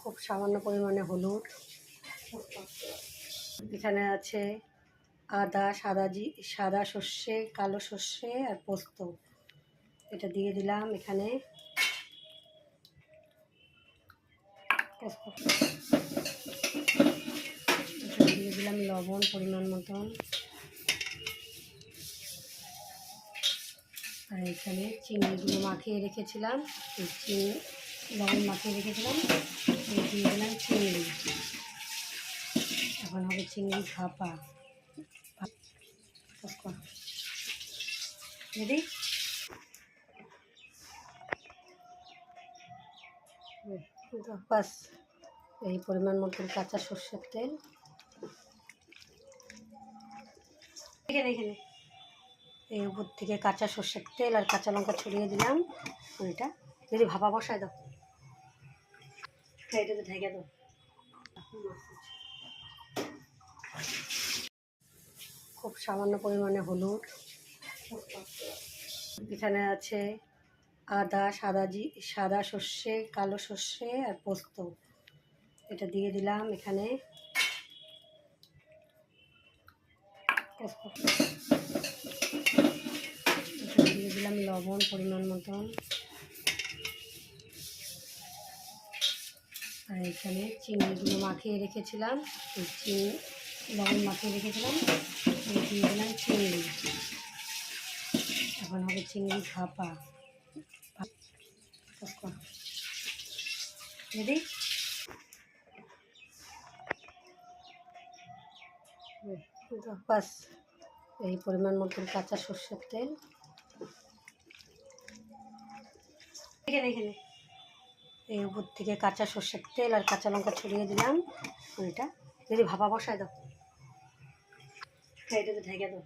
খুব সামান্য পরিমাণে হলুদ, এখানে আছে আদা, সাদা সর্ষে, কালো সর্ষে আর পোস্ত। এটা দিয়ে দিলাম এখানে। দিয়ে দিলাম লবণ পরিমাণ মতন। আর এখানে চিংড়িগুলো মাখিয়ে রেখেছিলাম, লবণ মাখিয়ে রেখেছিলাম, দিয়ে দিলাম চিংড়ি। এখন হবে চিংড়ি ভাপা। রেডি? বাস এই পরিমাণ মতন কাঁচা সর্ষের তেল এখানে এই উপর থেকে কাঁচা সর্ষের তেল আর কাঁচা লঙ্কা ছড়িয়ে দিলাম। ওইটা যদি ভাপা বসায় দাও, এটাতে ঢেকে দাও। খুব সামান্য পরিমাণে হলুদ, এখানে আছে আদা, সাদা সর্ষে, কালো সর্ষে আর পোস্ত। এটা দিয়ে দিলাম এখানে। দিয়ে দিলাম লবণ পরিমাণ মতন। আর এখানে চিংড়িগুলো মাখিয়ে রেখেছিলাম, লবণ মাখিয়ে রেখেছিলাম, দিয়ে দিলাম চিংড়ি। এখন হবে চিংড়ি ভাপা। রেডি? বাস এই পরিমাণ মতন কাঁচা সর্ষের তেল এখানে এই উপর থেকে কাঁচা সর্ষের তেল আর কাঁচা লঙ্কা ছড়িয়ে দিলাম। ওইটা যদি ভাপা বসায় দাও, এটাতে ঢেকে দাও।